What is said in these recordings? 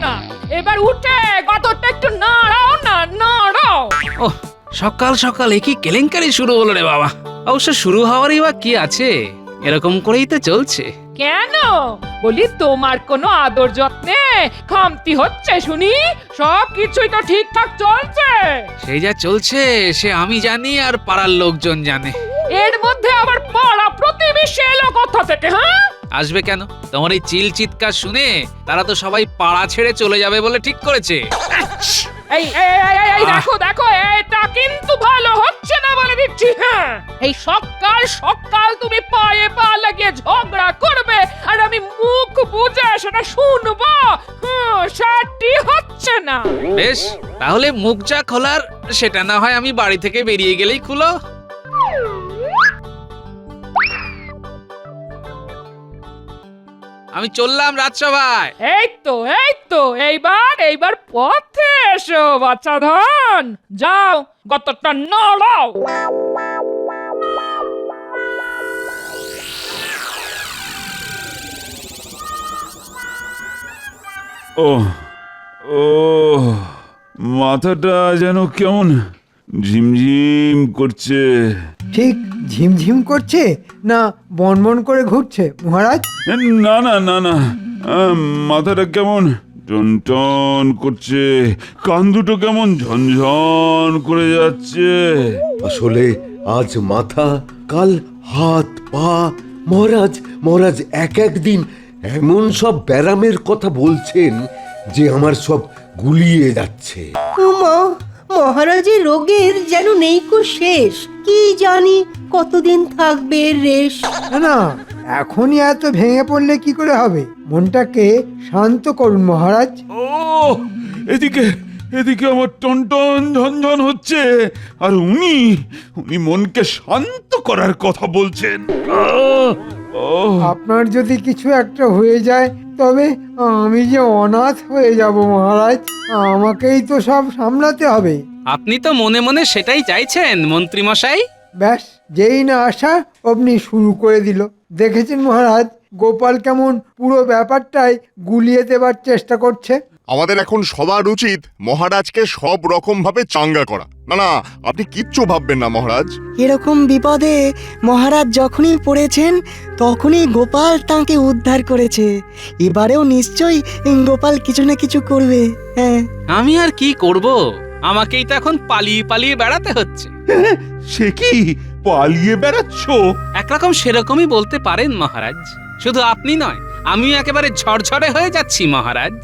না, এবার উঠে গতটা একটু নাড়াও না, নাড়াও। ও সকাল সকাল কি কেলেঙ্কারি শুরু হলো রে বাবা। অবশ্য শুরু হওয়ারই বা কি আছে, এরকম করেই তো চলছে। কেন বলি, তোমার কোনো আদর যত্নে খামতি হচ্ছে শুনি? সব কিছুই তো ঠিকঠাক চলছে। সেই যা চলছে সে আমি জানি আর পাড়ার লোকজন জানে। এর মধ্যে আবার পাড়া প্রতিবেশী এলো কোথা থেকে? হ্যাঁ, আসবে কেন? তোমার এই চিল চিৎকার শুনে তারা তো সবাই পাড়া ছেড়ে চলে যাবে বলে ঠিক করেছে। এই এই এই, এই, এই দেখো দেখো, এটা কিন্তু ভালো হচ্ছে না বলে দিচ্ছি। হ্যাঁ, এই সকাল সকাল তুমি পায়ে পা লাগিয়ে ঝগড়া করবে আর আমি মুখ বুজে সেটা শুনবো, সেটি হচ্ছে না। বেশ, তাহলে মুখ যা খোলার সেটা না হয় আমি বাড়ি থেকে বেরিয়ে গেলেই খুলো। আমি চললাম রাজসভায়। এই তো এইবার পথে এসো বাচ্চা ধন, যাও গতটা নড়াও। ও ও মাথাটা যেন কেমন ঝিমঝিম করছে। ঠিক ঝিমঝিম করছে না বনবন করে ঘুরছে মহারাজ? না না না না, মাথাটা কেমন টনটন করছে, কান দুটো কেমন ঝনঝন করে যাচ্ছে। আসলে আজ মাথা, কাল হাত পা। মহারাজ মহারাজ এক একদিন এমন সব ব্যারামের কথা বলছেন যে আমার সব গুলিয়ে যাচ্ছে। মা, মহারাজের রোগের যেন নেই কো শেষ। কি জানি কতদিন থাকবে এর রেশ। না না, এখনই এত ভেঙে পড়লে কি করে হবে? মনটাকে শান্ত করুন মহারাজ। ও এদিকে এদিকে আমার টনটন ঝনঝন হচ্ছে, আর উনি উনি মনকে শান্ত করার কথা বলছেন। আপনার যদি কিছু একটা হয়ে যায় তবে আমি যে অনাথ হয়ে যাব মহারাজ। আমাকেই তো সব সামলাতে হবে। আপনি তো মনে মনে সেটাই চাইছেন মন্ত্রী মশাই। ব্যাস, যেই না আসা অমনি শুরু করে দিল। দেখেছেন মহারাজ, গোপাল কেমন পুরো ব্যাপারটাই গুলিয়ে দেবার চেষ্টা করছে। আমাদের এখন সবার উচিত মহারাজকে সব রকম ভাবে চাঙ্গা করা। না না, আপনি কিচ্ছু ভাববেন না মহারাজ। এরকম বিপদে মহারাজ যখনই পড়েছেন তখনই গোপাল তাঁকে উদ্ধার করেছে। এবারেও নিশ্চয়ই গোপাল কিছু না কিছু করবে। হ্যাঁ, আমি আর কি করব, আমাকেই তো এখন পালিয়ে পালিয়ে বেড়াতে হচ্ছে। সে কি পালিয়ে বেড়াচ্ছ? একরকম সেরকমই বলতে পারেন মহারাজ। শুধু আপনি নয়, আমিও একেবারে ঝরঝরে হয়ে যাচ্ছি মহারাজ।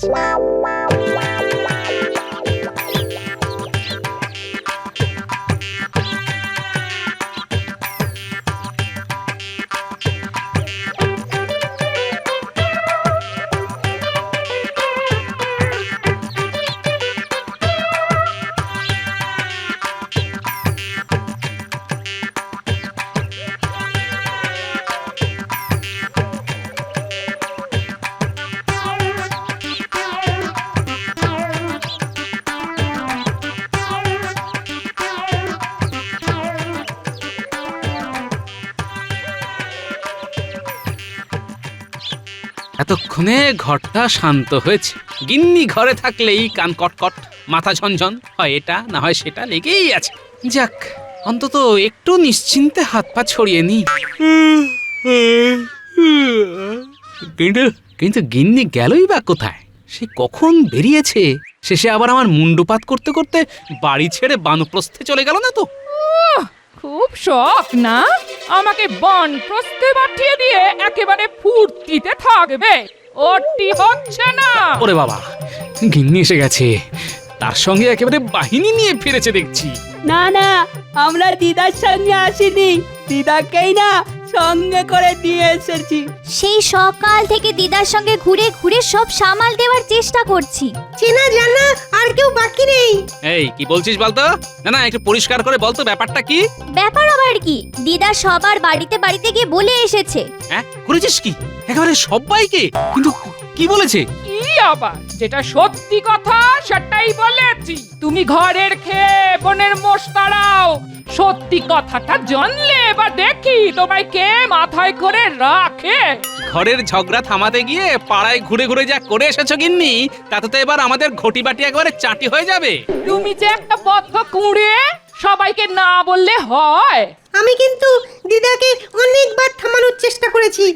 এতক্ষণে ঘরটা শান্ত হয়েছে। গিন্নি ঘরে থাকলেই কান কটকট, মাথা ঝনঝন, হয় এটা না হয় সেটা লেগেই আছে। যাক, অন্তত একটু নিশ্চিন্তে হাত পা ছড়িয়ে নি। কিন্তু কিন্তু গিন্নি গেলই বা কোথায়? সে কখন বেরিয়েছে? শেষে আবার আমার মুন্ডুপাত করতে করতে বাড়ি ছেড়ে বানপ্রস্থে চলে গেল না তো? খুব শখ না আমাকে বনপ্রস্থে পাঠিয়ে দিয়ে একেবারে ফুর্তিতে থাকবে? ওটি হচ্ছে না। ওরে বাবা, গিন্নি এসে গেছে, তার সঙ্গে একেবারে বাহিনী নিয়ে ফিরেছে দেখছি। না না, আমরা দিদার সঙ্গে আসিনি, দিদাকেই না সঙ্গে করে দিয়ে এসেছি। সেই সকাল থেকে দিদার সঙ্গে ঘুরে ঘুরে সব সামাল দেওয়ার চেষ্টা করছি। চেনা জানা আর কেউ বাকি নেই। এই কি বলছিস বলতো? না না, একটু পরিষ্কার করে বলতো ব্যাপারটা কি? ব্যাপার আবার কি? দিদা সবার বাড়িতে বাড়িতে গিয়ে বলে এসেছে। হ্যাঁ, করেছিস কি? একেবারে সবাইকে? কিন্তু কি বলেছে? কি আবার? যেটা সত্যি কথা সেটাই বলেছি। তুমি ঘরের খেয়ে বনের মোষ তাড়াও। সত্যি কথাটা জানলে এবার দেখি তোমায় কে মাথায় করে রাখে। ঘরের ঝগড়া থামাতে গিয়ে পাড়ায় ঘুরে ঘুরে যা করে এসেছো গিন্নি, তাতে তো এবার আমাদের ঘটি বাটি একবারে চাটি হয়ে যাবে। তুমি যে একটা বদ্ধ কুঁড়ে, সবাইকে না বললে হয়? আমি কিন্তু দিদাকে অনেকবার থামানোর চেষ্টা করেছি।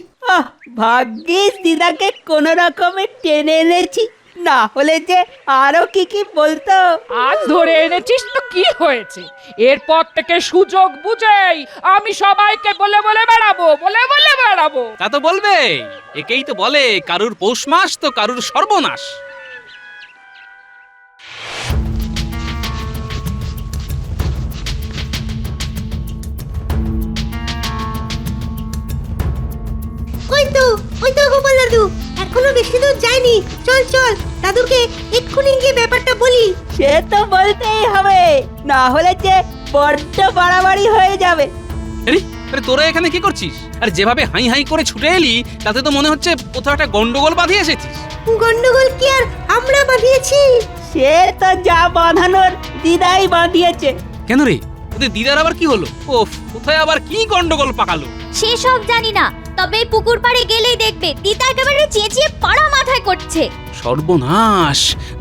ভাগ্যিস দিদাকে কোন রকমে টেনে এনেছি, না হলে যে আরো কি কি বলতো। আজ ধরে এনেছিস তো কি হয়েছে? এরপর থেকে সুযোগ বুঝেই আমি সবাইকে বলে বলে বেড়াবো। তা তো বলবে, একেই তো বলে কারুর পৌষ মাস তো কারুর সর্বনাশ। ওই তো গোপাল দাদু, এখনো বেশি দূর যায়নি। চল চল, দাদুকে এক্ষুনি গিয়ে ব্যাপারটা বলি। সে তো বলতেই হবে, না হলে যে বড্ড বাড়াবাড়ি হয়ে যাবে। আরে আরে, তোরা এখানে কি করছিস? আর যেভাবে হাই হাই করে ছুটে এলি, তাতে তো মনে হচ্ছে কোথাও একটা গন্ডগোল বাঁধিয়ে এসেছিস। গন্ডগোল কি আর আমরা বাঁধিয়েছি? সে তো যা বাঁধানোর দিদাই বাঁধিয়েছে। কেন রে, ওদের দিদার আবার কি হলো? ওফ, কোথায় আবার কি গন্ডগোল পাকালো? সেসব জানি না, তবে এই পুকুর পাড়ে গেলেই দেখবে দিদা একেবারে চেঁচিয়ে পাড়া মাথায় করছে। সর্বনাশ,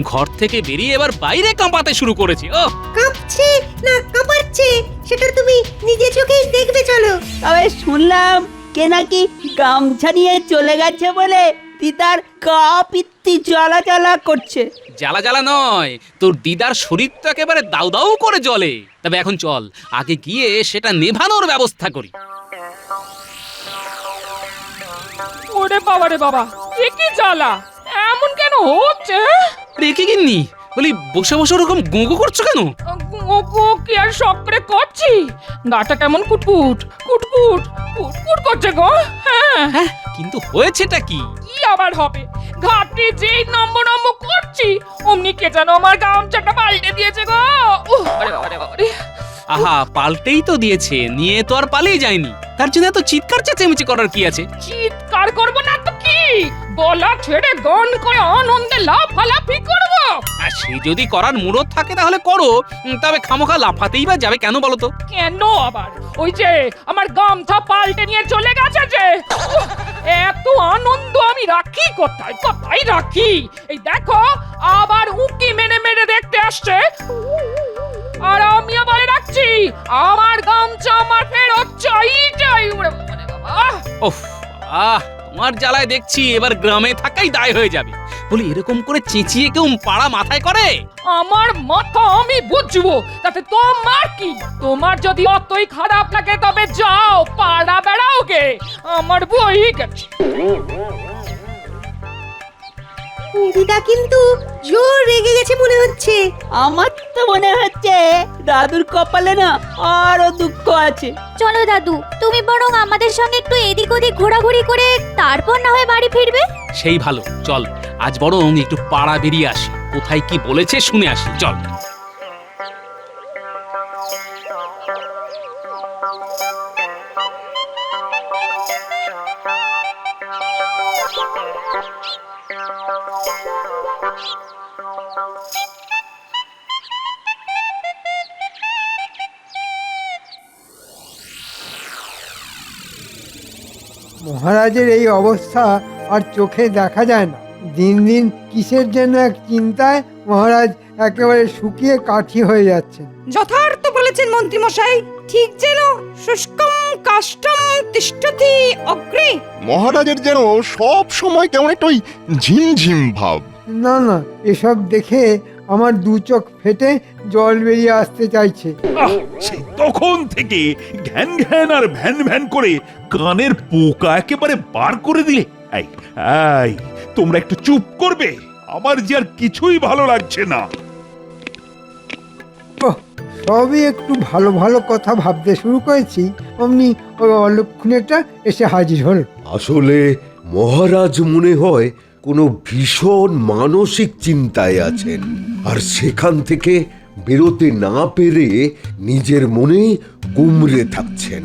ঘর থেকে বেরিয়ে এবার বাইরে কাঁপাতে শুরু করেছে। ও কাঁপছে না কাঁপাচ্ছে সেটা তুমি নিজে চোখেই দেখবে। চলো। তবে শুনলাম কে নাকি গামছা নিয়ে চলে গেছে বলে দিদার গা পিত্তি জ্বালা জ্বালা করছে। জ্বালা জ্বালা নয়, তোর দিদার শরীর তো একেবারে দাউ দাউ করে জ্বলে। তবে এখন চল, আগে গিয়ে সেটা নেভানোর ব্যবস্থা করি। ওরে বাবা রে বাবা, এ কি জ্বালা, এমন কেন হচ্ছে? রেখে গিন্নি, বলি বসে বসে ওরকম গোগো করছো কেন? গো কি আর শখ করে করছি? গাটা কেমন কুটকুট করছে গো। হ্যাঁ, কিন্তু হয়েছেটা কি? কি আবার হবে? ঘাটে যেই নম্বর করছি, অমনি কে যেন আমার গামছাটা পাল্টে দিয়েছে গো। আরে বাবা রে বাবা রে। আহা, পাল্টেই তো দিয়েছে, নিয়ে তো আর পালিয়ে যায়নি। তার জন্য এত চিৎকার চেঁচামেচি করার কি আছে? চিৎকার করবো না তো কি, গলা ছেড়ে গান করে আনন্দে লাফালাফি করবো। আর সে যদি করার মুরত থাকে তাহলে করো, তবে খামোখা লাফাতেই বা যাবে কেন বলো তো? কেন আবার? ওই যে আমার গামছা পাল্টে নিয়ে চলে গেছে যে, এত আনন্দ আমি রাখি কোথায় রাখি? এই দেখো, আবার উকি মেরে দেখতে আসছে। আর আমি আবার রাখছি, আমার গামছা আমার ফেরত চাই। ওরে বাবা। ওফ, তোমার জ্বালায় দেখছি এবার গ্রামে থাকাই দায় হয়ে যাবে। বলি, এরকম করে চেঁচিয়ে কেউ পাড়া মাথায় করে? আমার মাথা আমি বুঝবো, তাতে তোমার কি? তোমার যদি অতই খারাপ লাগে তবে যাও পাড়া বেড়াও গে, আমার বই গেছে। দিদা কিন্তু জোর রেগে গেছে মনে হচ্ছে। আমার তো মনে হচ্ছে দাদুর কপালে না আরো দুঃখ আছে। চলো দাদু, তুমি বরং আমাদের সঙ্গে একটু এদিক ওদিক ঘোরাঘুরি করে তারপর না হয় বাড়ি ফিরবে। সেই ভালো, চল আজ বরং একটু পাড়া বেরিয়ে আসি, কোথায় কি বলেছে শুনে আসি, চল। মহারাজের এই অবস্থা আর চোখে দেখা যায় না। দিন দিন কিসের জন্য এক চিন্তায় মহারাজ একেবারে শুকিয়ে কাঠি হয়ে যাচ্ছেন। যথার্থ বলেছেন মন্ত্রী মশাই, ঠিক যেন শুষ্কম কাষ্ঠম তিষ্ঠতি অগ্রে। মহারাজের যেন সব সময় কেমন একটা ওই ঝিমঝিম ভাব। না না, এসব দেখে আমার দু চোখ ফেটে জল বেরিয়ে আসতে চাইছে। সে তখন থেকে ঘ্যান ঘ্যান আর ভ্যান ভ্যান করে কানের পোকা একেবারে বার করে দিলে। এই এই, তোমরা একটু চুপ করবে? আমার যে আর কিছুই ভালো লাগছে না। ওহ, সবই একটু ভালো ভালো কথা ভাবতে শুরু করেছি, অমনি ওই অলক্ষণেটা এসে হাজির হল। আসলে মহারাজ মনে হয় কোনো ভীষণ মানসিক চিন্তায় আছেন, আর সেখান থেকে বেরোতে না পেরে নিজের মনে গুমরে থাকছেন।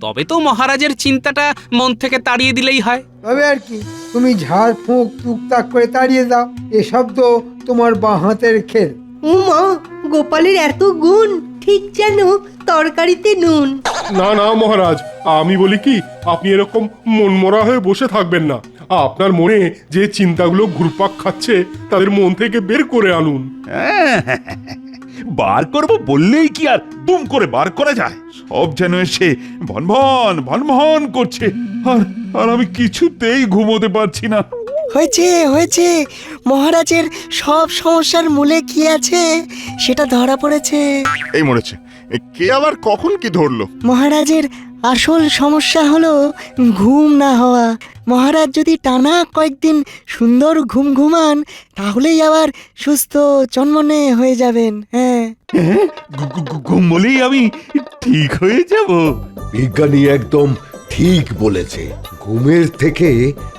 তবে তো মহারাজের চিন্তাটা মন থেকে তাড়িয়ে দিলেই হয়। তবে আর কি, তুমি ঝাড় ফুঁক টুকটাক করে তাড়িয়ে দাও, এসব তো তোমার বাঁ হাতের খেল। মা, গোপালের এত গুণ! ঠিক যেন তরকারিতে নুন। না না মহারাজ, আমি বলি কি, আপনি এরকম মনমরা হয়ে বসে থাকবেন না। আপনার মনে যে চিন্তাগুলো ঘুরপাক খাচ্ছে তাদের মন থেকে বের করে আনুন। বার করব বললেই কি আর দুম করে বার করা যায়? সব যেন এসে ভনভন ভনভন করছে, আর আর আমি কিছুতেই ঘুমোতে পারছি না। হয়েছে হয়েছে, মহারাজের সব সমস্যার মূলে কি আছে সেটা ধরা পড়েছে। এই মরেছে, কে আবার কখন কি ধরলো? মহারাজের আসল সমস্যা হলো ঘুম না হওয়া। মহারাজ যদি টানা কয়েকদিন সুন্দর ঘুম ঘুমান তাহলেই আবার সুস্থ চনমনে হয়ে যাবেন। হ্যাঁ, ঘুম বলেই আমি ঠিক হয়ে যাব? বিজ্ঞানী একদম ঠিক বলেছে। ঘুমের থেকে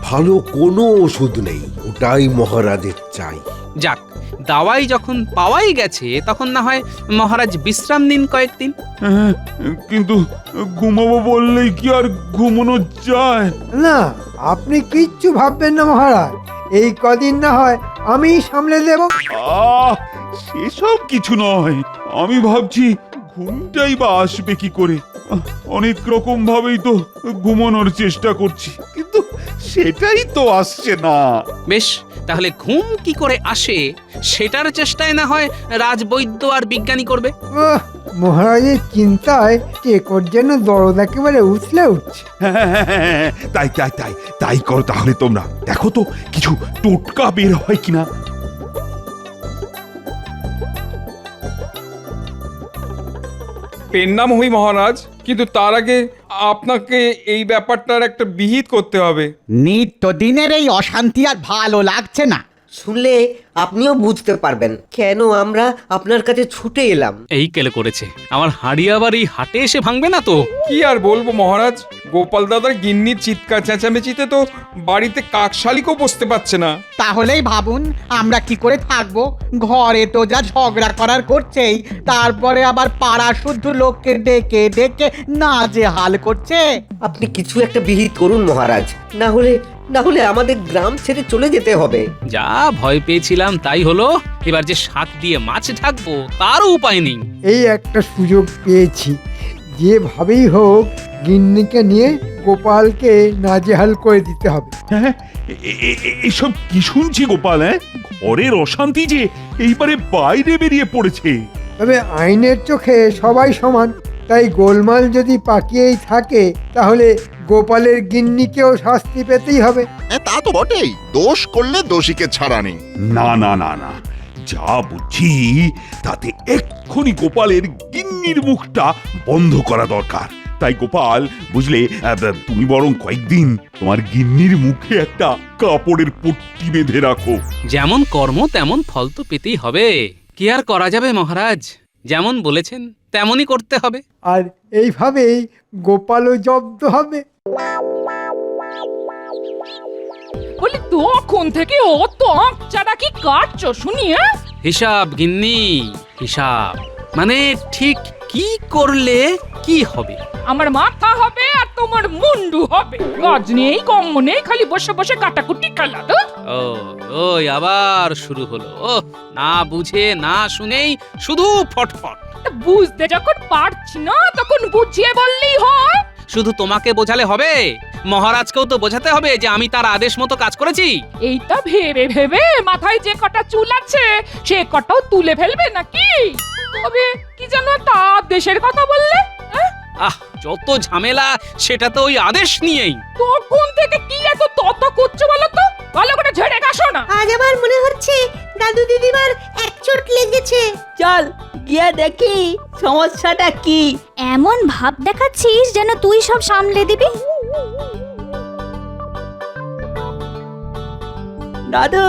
ভালো কোনো ওষুধ নেই, ওটাই মহারাজের চাই। যাক, দাওয়াই যখন পাওয়াই গেছে তখন না হয় মহারাজ বিশ্রাম নিন কয়েকদিন। কিন্তু ঘুমাবো বললেই কি আর ঘুমানো যায়? না, আপনি কিচ্ছু ভাববেন না মহারাজ, এই কদিন না হয় আমি সামলে দেব। সেসব কিছু নয়, আমি ভাবছি ঘুমটাই বা আসবে কি করে। অনেক রকম ভাবেই তো ঘুমানোর চেষ্টা করছি, কিন্তু সেটাই তো আসছে না। বেশ, তাহলে ঘুম কি করে আসে সেটার চেষ্টায় না হয় রাজবৈদ্য আর বিজ্ঞানী করবে। মহারাজের চিন্তায় টেকর যেন দরদ একেবারে উছলে উঠছে। তাই তাই তাই তাই করো তাহলে। তোমরা দেখো তো কিছু টোটকা বের হয় কিনা। পেন নাম হই মহারাজ, কিন্তু তার আগে আপনাকে এই ব্যাপারটার একটা বিহিত করতে হবে। নিত্যদিনের এই অশান্তি আর ভালো লাগছে না। শুনলে আপনিও বুঝতে পারবেন কেন আমরা আপনার কাছে ছুটে এলাম। এই কেলে করেছে, আমার হাঁড়ি আবার এই হাটে এসে ভাঙবে না তো? কি আর বলবো মহারাজ, গোপাল দাদার গিন্নির চিৎকার চেঁচামেচিতে তো বাড়িতে কাকশালিকও বসতে পারছে না। তাহলেই ভাবুন আমরা কি করে থাকবো। ঘরে তো যা ঝগড়া করার করছেই, তারপরে আবার পাড়া শুদ্ধ লোককে ডেকে ডেকে নাজেহাল করছে। আপনি কিছু একটা বিহিত করুন মহারাজ, না হলে আমাদের গ্রাম ছেড়ে চলে যেতে হবে। যা ভয় পেয়েছিলাম তাই হলো। এবার যে শাক দিয়ে মাছ ঢাকবো তারও উপায় নেই। এই একটা সুযোগ পেয়েছি, যেভাবেই হোক গিন্নিকে নিয়ে গোপালকে নাজেহাল করে দিতে হবে। হ্যাঁ, এসব কি শুনছি গোপাল? ঘরের অশান্তি যে এইবারে বাইরে বেরিয়ে পড়েছে। তবে আইনের চোখে সবাই সমান, তাই গোলমাল যদি পাকিয়েই থাকে তাহলে গোপালের গিন্নিকেও শাস্তি পেতেই হবে। তা তো বটেই, দোষ করলে দোষীকে ছাড়া নেই। না না না না, যা বুঝছি তাতে এক্ষুনি গোপালের গিন্নির মুখটা বন্ধ করা দরকার। তাই গোপাল, বুঝলে, তুমি বরং কয়েকদিন তোমার গিন্নির মুখে একটা কাপড়ের পট্টি বেঁধে রাখো। যেমন কর্ম তেমন ফল তো পেতেই হবে। কি আর করা যাবে মহারাজ, যেমন বলেছেন তেমনই করতে হবে। আর এইভাবেই গোপালও জব্দ হবে। বলি তখন থেকে অত আঁকচাটা কি কাটছো শুনি? হিসাব গিন্নি, হিসাব। মানে ঠিক কি করলে কি হবে? আমার মাথা হবে আর তোমার মুন্ডু হবে। কাজ নেই কম নেই, খালি বসে বসে কাটাকুটি খেলা। ওই আবার শুরু হলো। না বুঝে না শুনেই শুধু ফটফট। বুঝতে যখন পারছি না তখন বুঝিয়ে বললেই হয়। শুধু তোমাকে বোঝালে হবে, মহারাজকেও তো বোঝাতে হবে যে আমি তার আদেশ মতো কাজ করেছি। এইটা ভেবে ভেবে মাথায় যে কটা চুল আছে সে কটাও তুলে ফেলবে নাকি? তবে কি যেন একটা আদেশের কথা বললে? যত ঝামেলা সেটা তো ওই আদেশ নিয়েই। তখন থেকে কি এত তত করছো বলো তো? ভালো করে ঝেড়ে কাশো না। আজ আমার মনে হচ্ছে দাদু দিদিমার এক চোট লেগেছে। চল গিয়ে দেখি সমস্যাটা কি। এমন ভাব দেখাচ্ছিস যেন তুই সব সামলে দিবি। দাদু,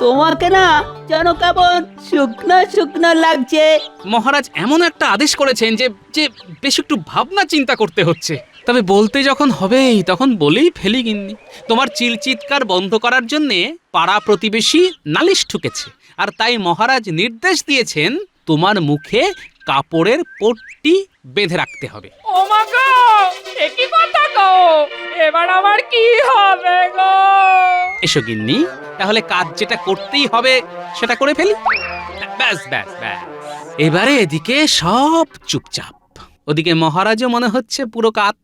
তোমাকে না যেন কেমন শুকনো শুকনো লাগছে। মহারাজ এমন একটা আদেশ করেছেন যে যে বেশ একটু ভাবনা চিন্তা করতে হচ্ছে। তবে বলতে যখন হবেই তখন বলেই ফেলি গিন্নি। তোমার চিলচিৎকার বন্ধ করার জন্যে পাড়া প্রতিবেশী নালিশ ঠুকেছে, আর তাই মহারাজ নির্দেশ দিয়েছেন তোমার মুখে কাপড়ের পট্টি বেঁধে রাখতে হবে। ও মা গো, এ কি কথা গো? এবার আমার কি হবে গো? এসো গিন্নি, তাহলে কাজ যেটা করতেই হবে সেটা করে ফেলি। ব্যাস ব্যাস ব্যাস। এবারে এদিকে সব চুপচাপ, ওদিকে মহারাজও মনে হচ্ছে পুরো কাত।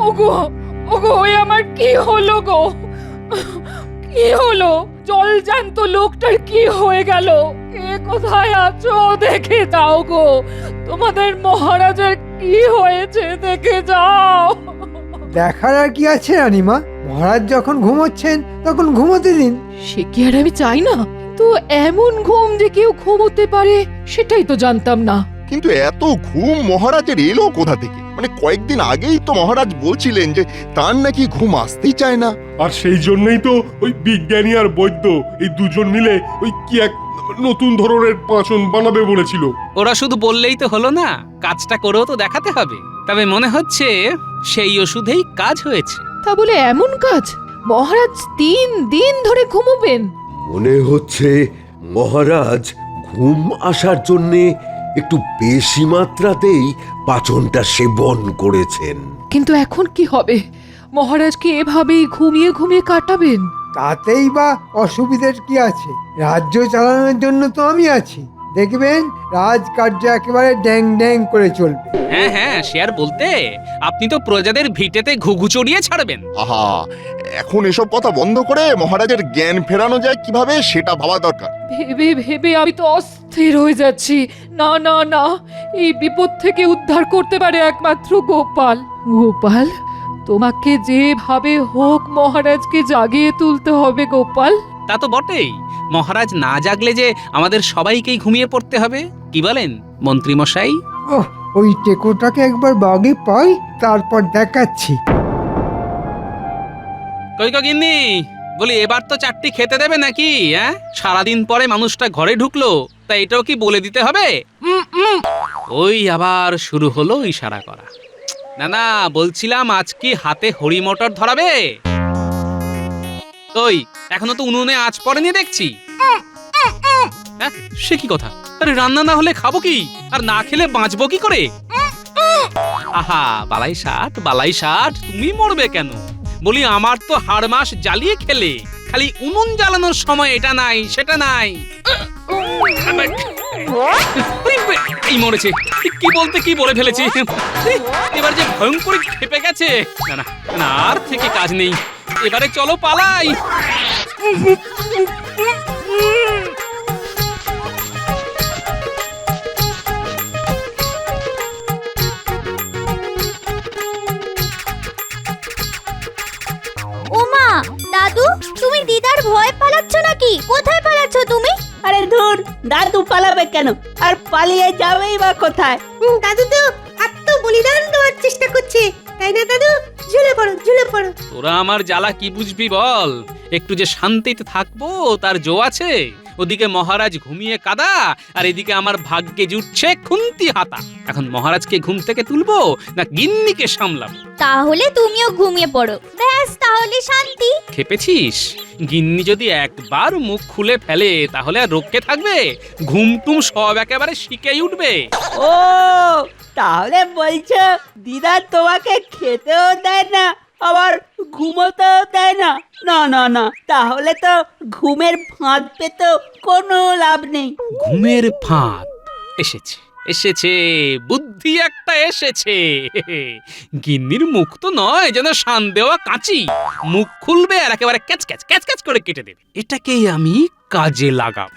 ওগো ওগো, ওই আমার কি হলো গো? কি হলো? জলজান্ত লোকটার কি হয়ে গেল? কে কোথায় আছো দেখে যাও গো। তোমাদের মহারাজের কি হয়েছে দেখে যাও। দেখার আর কি আছে রানীমা? মহারাজ যখন ঘুমোচ্ছেন তখন ঘুমোতে দিন। সে কি আর আমি চাই না, তো এমন ঘুম যে কেউ ঘুমোতে পারে সেটাই তো জানতাম না। কিন্তু এত ঘুম মহারাজের এলো কোথা থেকে? মানে কয়েকদিন আগেই তো মহারাজ বলছিলেন যে তার নাকি ঘুম আসতেই চায় না। আর সেই জন্যই তো ওই বিজ্ঞানী আর বৈদ্য এই দুজন মিলে ওই কি এক নতুন ধরনের পাঁচন বানাবে বলেছিল। ওরা শুধু বললেই তো হলো না, কাজটা করেও তো দেখাতে হবে। তবে মনে হচ্ছে সেই ওষুধেই কাজ হয়েছে। তা বলে এমন কাজ? মহারাজ 3 দিন ধরে ঘুমোবেন? মনে হচ্ছে মহারাজ ঘুম আসার জন্যে একটু বেশি মাত্রাতেই পাচনটা সেবন করেছেন। কিন্তু এখন কি হবে? মহারাজ কি এভাবেই ঘুমিয়ে ঘুমিয়ে কাটাবেন? তাতেই বা অসুবিধার কি আছে? রাজ্য চালানোর জন্য তো আমি আছি। দেখবেন রাজকার্য একেবারে ড্যাং ড্যাং করে চলবে। হ্যাঁ হ্যাঁ, সে আর বলতে, আপনি তো প্রজাদের ভিটেতে ঘুঘু চড়িয়ে ছাড়বেন। আহা, এখন এসব কথা বন্ধ করে মহারাজের জ্ঞান ফেরানো যায় কিভাবে সেটা ভাবা দরকার। ভেবে ভেবে আমি তো অস্থির হয়ে যাচ্ছি। না না না, এই বিপদ থেকে উদ্ধার করতে পারে একমাত্র গোপাল। গোপাল, তোমাকে যেভাবে হোক মহারাজকে জাগিয়ে তুলতে হবে গোপাল। তা তো বটেই, মহারাজ না জাগলে যে আমাদের সবাইকেই ঘুমিয়ে পড়তে হবে। কি বলেন মন্ত্রী মশাই? ওহ, ওই টেকোটাকে একবার বাগে পাই, তারপর দেখাচ্ছি। কই গো গিন্নি, বলি এবার তো 4টি খেতে দেবে নাকি? হ্যাঁ, সারাদিন পরে মানুষটা ঘরে ঢুকলো, তা এটাও কি বলে দিতে হবে? ওই আবার শুরু হলো ইশারা করা। না না, বলছিলাম আজ কি হাতে হরি মটর ধরাবে? কই, এখনো তো উনুনে আঁচ পড়েনি দেখছি। হ্যাঁ, সে কি কথা? আরে রান্না না হলে খাবো কি, আর না খেলে বাঁচবো কি করে? আহা, বালাই ষাট, তুমি মরবে কেন? বলি আমার তো হাড় মাস জ্বালিয়ে খেলে, খালি উনুন জ্বালানোর সময় এটা নাই সেটা নাই। এই মরেছে, কি বলতে কি বলে ফেলেছি। এবার যে ভয়ঙ্কর খেপে গেছে। না না না, আর থেকে কাজ নেই, এবারে চলো পালাই। ওমা, দাদু, তুমি দিদার ভয় পালাচ্ছ নাকি? কোথায় পালাচ্ছ তুমি? আরে ধুর, দাদু পালাবে কেন? আর পালিয়ে যাবেই বা কোথায়? দাদু তো আত্ম বলিদান দেওয়ার চেষ্টা করছে, তাই না দাদু? ঝুলে পড়ো, ঝুলে পড়ো। তোরা আমার জ্বালা কি বুঝবি বল? একটু যে শান্তিতে থাকবো তার জো আছে। ওদিকে মহারাজ ঘুমিয়ে কাদা, আর এদিকে আমার ভাগ্যে জুটছে খুন্তি হাতা। এখন মহারাজকে ঘুম থেকে তুলবো না গিন্নিকে সামলাবো? তাহলে তুমিও ঘুমিয়ে পড়ো, ব্যাস, তাহলে শান্তি। খেপেছিস? গিন্নি যদি একবার মুখ খুলে ফেলে তাহলে আর রক্ষে থাকবে? ঘুমটুম সব একেবারে শিখেই উঠবে। ও, তাহলে বলছো দিদা তোমাকে খেতেও দেয় না, আবার ঘুমোতেও দেয় না? না না না, তাহলে তো ঘুমের ফাঁদ পেতেও কোনো লাভ নেই। ঘুমের ফাঁদ এসেছে, বুদ্ধি একটা এসেছে। গিন্নির মুখ তো নয় যেন শান দেওয়া কাঁচি, মুখ খুলবে আর একেবারে ক্যাচ ক্যাচ ক্যাচ ক্যাচ করে কেটে দেবে। এটাকেই আমি কাজে লাগাবো।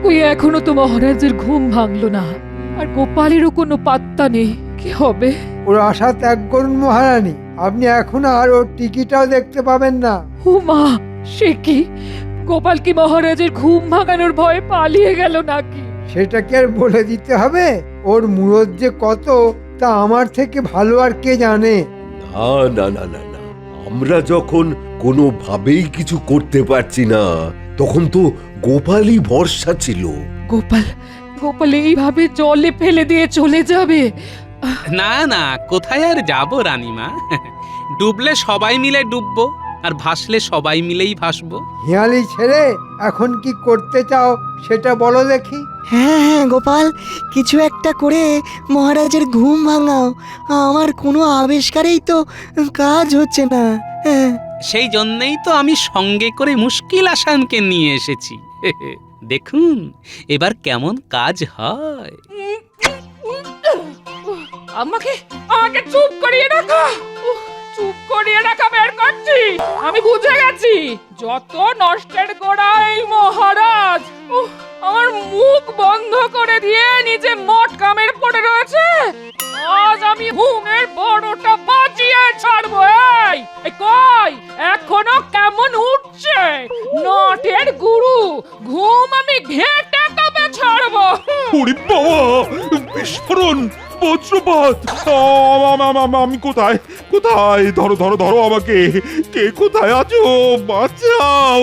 ওই এখনো তো মহারাজের ঘুম ভাঙলো না, আর গোপালেরও কোনো পাত্তা নেই। কি হবে? ওর আশা ত্যাগ করুন মহারানী, আপনি এখন আর ওর টিকিটাও দেখতে পাবেন না। ও মা, সে কি? গোপাল কি মহারাজের ঘুম ভাঙানোর ভয়ে পালিয়ে গেল নাকি? সেটা কি আর বলে দিতে হবে? ওর মুরত যে কত তা আমার থেকে ভালো আর কে জানে? না না না না না, আমরা যখন কোনোভাবেই কিছু করতে পারছি না, তখন তো গোপালই ভরসা ছিল। গোপাল এইভাবে জলে ফেলে দিয়ে চলে যাবে? না না, কোথায় আর যাবো রানীমা? ডুবলে সবাই মিলে ডুববো, আর ভাসলে সবাই মিলেই ভাসবো। হিয়ালি ছেড়ে এখন কি করতে চাও সেটা বলো দেখি। হ্যাঁ হ্যাঁ গোপাল, কিছু একটা করে মহারাজের ঘুম ভাঙাও। আমার কোনো আবিষ্কারেই তো কাজ হচ্ছে না। হ্যাঁ, সেই জন্যই তো আমি সঙ্গে করে মুশকিল আসানকে নিয়ে এসেছি। দেখুন এবার কেমন কাজ হয়। আমাকে আমাকে চুপ করিয়ে রাখো। চুপ করিয়ে রাখা বের করছি। আমি বুঝে গেছি যত নষ্টের গোড়া এই মহারাজ। আমার মুখ বন্ধ করে দিয়ে নিজে মট কামের পড়ে রয়েছে। আজ আমি ঘুমের বড়টা বাজিয়ে ছাড়বো। এই কই এখনো কেমন উঠছে নটের গুরু। ঘুম আমি ঘেঁটে তবে ছাড়বো। ওরে বাবা, বিস্ফোরণ, বজ্রপাত! আমি কোথায় কোথায়? ধরো ধরো ধরো আমাকে! কে কোথায় আছো? বাঁচাও!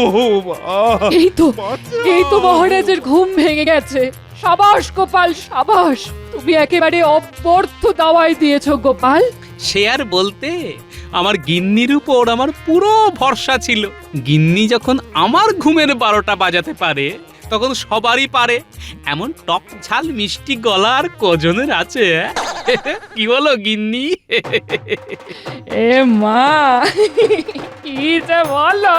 এই তো মহারাজের ঘুম ভেঙে গেছে। সাবাস গোপাল, সাবাস। তুমি একেবারে অব্যর্থ দাওয়াই দিয়েছো গোপাল। সে আর বলতে, আমার গিন্নির উপর আমার পুরো ভরসা ছিল। গিন্নি যখন আমার ঘুমের 12টা বাজাতে পারে তখন সবারই পারে। এমন টক ঝাল মিষ্টি গলা আর কজনের আছে? কি বলো গিন্নি? এ মা, কি যে বলো।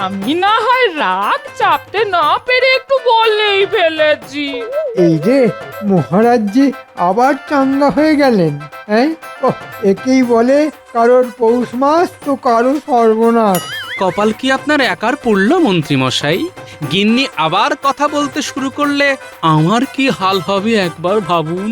আমি না হয় রাগ চাপতে না পেরে একটু বলেই ফেলেছি। এই যে মহারাজজি আবার চাঙ্গা হয়ে গেলেন। হ্যাঁ, একেই বলে কারোর পৌষ মাস তো কারো সর্বনাশ। কপাল কি আপনার একার পড়লো মন্ত্রী মশাই? গিন্নি আবার কথা বলতে শুরু করলে আমার কি হাল হবে একবার ভাবুন।